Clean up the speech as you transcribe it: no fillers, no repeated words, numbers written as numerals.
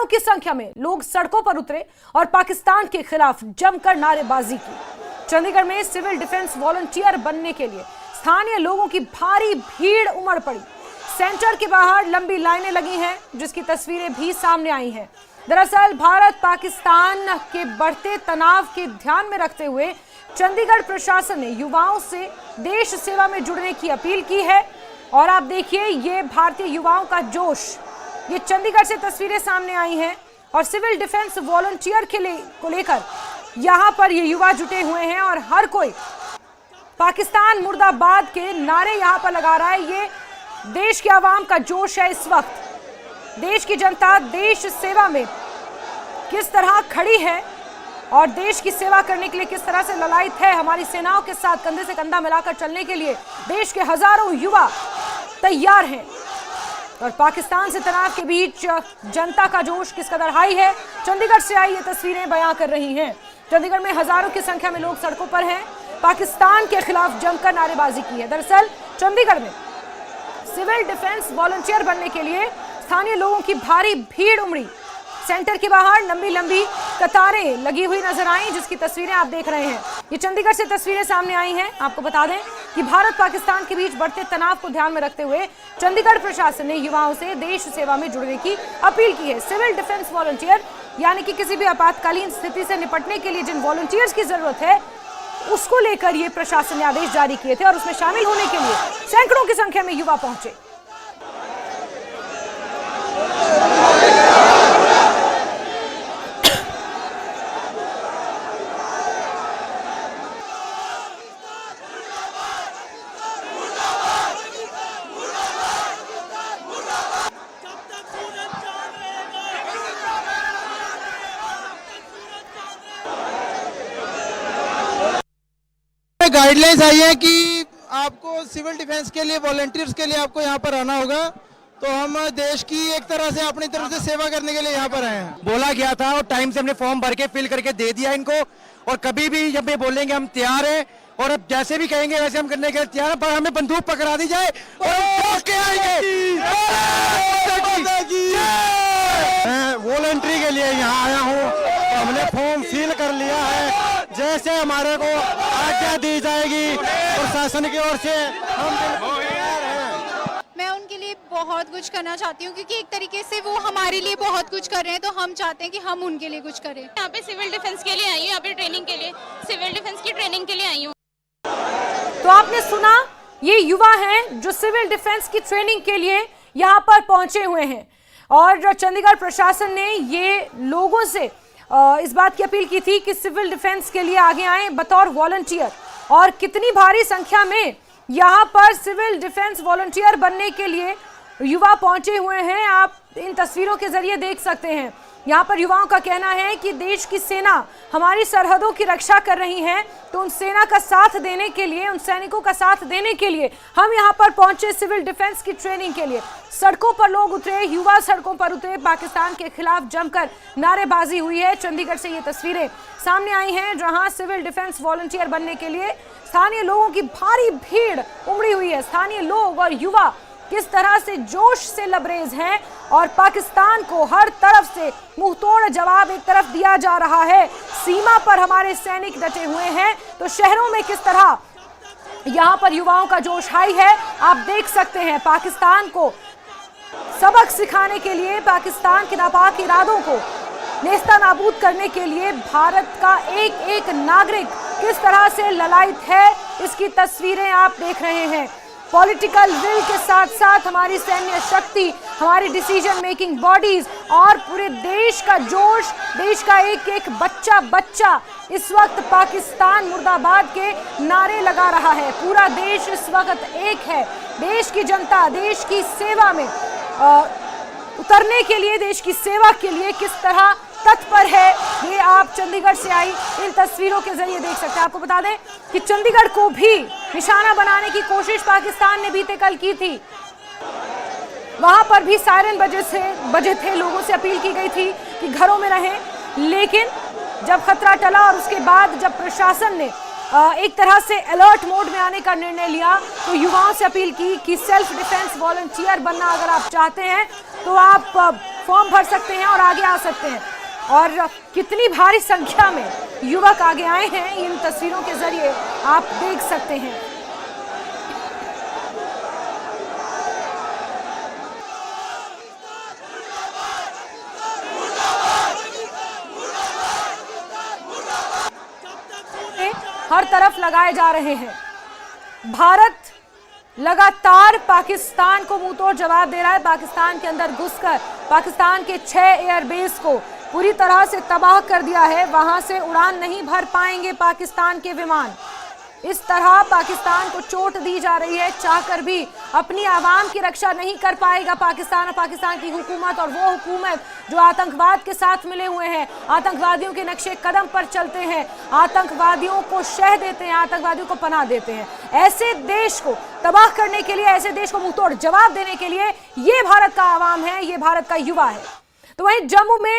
की संख्या में लोग सड़कों पर उतरे और पाकिस्तान के खिलाफ जमकर नारेबाजी की। चंडीगढ़ में सिविल डिफेंस वॉलंटियर बनने के लिए स्थानीय लोगों की भारी भीड़ उमड़ पड़ी। सेंटर के बाहर लंबी लाइनें लगी हैं, जिसकी तस्वीरें भी सामने आई हैं। दरअसल भारत पाकिस्तान के बढ़ते तनाव के ध्यान में रखते हुए चंडीगढ़ प्रशासन ने युवाओं से देश सेवा में जुड़ने की अपील की है। और आप देखिए, ये भारतीय युवाओं का जोश, ये चंडीगढ़ से तस्वीरें सामने आई हैं और सिविल डिफेंस वॉलंटियर को लेकर यहाँ पर ये युवा जुटे हुए हैं और हर कोई पाकिस्तान मुर्दाबाद के नारे यहाँ पर लगा रहा है। ये देश के आवाम का जोश है। इस वक्त देश की जनता देश सेवा में किस तरह खड़ी है और देश की सेवा करने के लिए किस तरह से ललायित है। हमारी सेनाओं के साथ कंधे से कंधा मिलाकर चलने के लिए देश के हजारों युवा तैयार हैं। और पाकिस्तान से तनाव के बीच जनता का जोश किस कदर हाई है, चंडीगढ़ से आई ये तस्वीरें बयां कर रही हैं। चंडीगढ़ में हजारों की संख्या में लोग सड़कों पर हैं, पाकिस्तान के खिलाफ जमकर नारेबाजी की है। दरअसल चंडीगढ़ में सिविल डिफेंस वॉलंटियर बनने के लिए स्थानीय लोगों की भारी भीड़ उमड़ी। सेंटर के बाहर लंबी लंबी कतारें लगी हुई नजर आई, जिसकी तस्वीरें आप देख रहे हैं। ये चंडीगढ़ से तस्वीरें सामने आई हैं। आपको बता दें कि भारत पाकिस्तान के बीच बढ़ते तनाव को ध्यान में रखते हुए चंडीगढ़ प्रशासन ने युवाओं से देश सेवा में जुड़ने की अपील की है। सिविल डिफेंस वॉलंटियर यानी कि किसी भी आपातकालीन स्थिति से निपटने के लिए जिन वॉलंटियर्स की जरूरत है, उसको लेकर ये प्रशासन ने आदेश जारी किए थे और उसमें शामिल होने के लिए सैकड़ों की संख्या में युवा पहुंचे। गाइडलाइंस आई है कि आपको सिविल डिफेंस के लिए वॉलंटियर्स के लिए आपको यहाँ पर आना होगा। तो हम देश की एक तरह से अपनी तरफ से सेवा करने के लिए यहाँ पर आए हैं। बोला गया था और टाइम से हमने फॉर्म भर के फिल करके दे दिया इनको। और कभी भी जब ये बोलेंगे हम तैयार हैं और अब जैसे भी कहेंगे वैसे हम करने के लिए तैयार हैं, पर हमें बंदूक पकड़ा दी जाए और के आएंगे। मैं वॉलंटरी के लिए यहाँ आया हूँ, तो हमने फॉर्म फिल कर लिया है। जैसे हमारे को आज्ञा दी जाएगी प्रशासन की ओर से हम तैयार हैं। मैं उनके लिए बहुत कुछ करना चाहती हूँ, क्योंकि एक तरीके से वो हमारे लिए बहुत कुछ कर रहे हैं, तो हम चाहते हैं कि हम उनके लिए कुछ करें। यहाँ पे सिविल डिफेंस के लिए आई हूँ, यहाँ पे ट्रेनिंग के लिए, सिविल डिफेंस की ट्रेनिंग के लिए आई हूँ। तो आपने सुना, ये युवा हैं जो सिविल डिफेंस की ट्रेनिंग के लिए यहाँ पर पहुंचे हुए हैं। और चंडीगढ़ प्रशासन ने ये लोगों से इस बात की अपील की थी कि सिविल डिफेंस के लिए आगे आए बतौर वॉलंटियर। और कितनी भारी संख्या में यहाँ पर सिविल डिफेंस वॉलंटियर बनने के लिए युवा पहुंचे हुए हैं, आप इन तस्वीरों के जरिए देख सकते हैं। यहाँ पर युवाओं का कहना है कि देश की सेना हमारी सरहदों की रक्षा कर रही है, तो उन सेना का साथ देने के लिए, उन सैनिकों का साथ देने के लिए हम यहाँ पर पहुंचे सिविल डिफेंस की ट्रेनिंग के लिए। सड़कों पर लोग उतरे, युवा सड़कों पर उतरे, पाकिस्तान के खिलाफ जमकर नारेबाजी हुई है। चंडीगढ़ से ये तस्वीरें सामने आई हैं, जहां सिविल डिफेंस वॉलंटियर बनने के लिए स्थानीय लोगों की भारी भीड़ उमड़ी हुई है। स्थानीय लोग और युवा किस तरह से जोश से लबरेज हैं और पाकिस्तान को हर तरफ से मुंहतोड़ जवाब एक तरफ दिया जा रहा है। सीमा पर हमारे सैनिक डटे हुए हैं, तो शहरों में किस तरह यहाँ पर युवाओं का जोश हाई है, आप देख सकते हैं। पाकिस्तान को सबक सिखाने के लिए, पाकिस्तान के नापाक इरादों को नेस्ता नाबूद करने के लिए भारत का एक एक नागरिक किस तरह से ललायित है, इसकी तस्वीरें आप देख रहे हैं। पॉलिटिकल विल के साथ साथ हमारी सैन्य शक्ति, हमारी डिसीजन मेकिंग बॉडीज और पूरे देश का जोश, देश का एक एक बच्चा इस वक्त पाकिस्तान मुर्दाबाद के नारे लगा रहा है। पूरा देश इस वक्त एक है। देश की जनता देश की सेवा में उतरने के लिए, देश की सेवा के लिए किस तरह तत्पर है, ये आप चंडीगढ़ से आई इन तस्वीरों के जरिए देख सकते हैं। आपको बता दें कि चंडीगढ़ को भी निशाना बनाने की कोशिश पाकिस्तान ने बीते कल की थी। वहां पर भी सायरन बजे थे, लोगों से अपील की गई थी कि घरों में रहें। लेकिन जब खतरा टला और उसके बाद जब प्रशासन ने एक तरह से अलर्ट मोड में आने का निर्णय लिया, तो युवाओं से अपील की कि सेल्फ डिफेंस वॉलंटियर बनना अगर आप चाहते हैं तो आप फॉर्म भर सकते हैं और आगे आ सकते हैं। और कितनी भारी संख्या में युवक आगे आए हैं इन तस्वीरों के जरिए आप देख सकते हैं। हर तरफ लगाए जा रहे हैं। भारत लगातार पाकिस्तान को मुंहतोड़ जवाब दे रहा है। पाकिस्तान के अंदर घुसकर पाकिस्तान के 6 एयरबेस को पूरी तरह से तबाह कर दिया है। वहां से उड़ान नहीं भर पाएंगे पाकिस्तान के विमान। इस तरह पाकिस्तान को चोट दी जा रही है, चाहकर भी अपनी आवाम की रक्षा नहीं कर पाएगा पाकिस्तान और पाकिस्तान की हुकूमत, और वो हुकूमत जो आतंकवाद के साथ मिले हुए हैं, आतंकवादियों के नक्शे कदम पर चलते हैं, आतंकवादियों को शह देते हैं, आतंकवादियों को पनाह देते हैं। ऐसे देश को तबाह करने के लिए, ऐसे देश को मुंहतोड़ जवाब देने के लिए ये भारत का आवाम है, ये भारत का युवा है। तो वहीं जम्मू में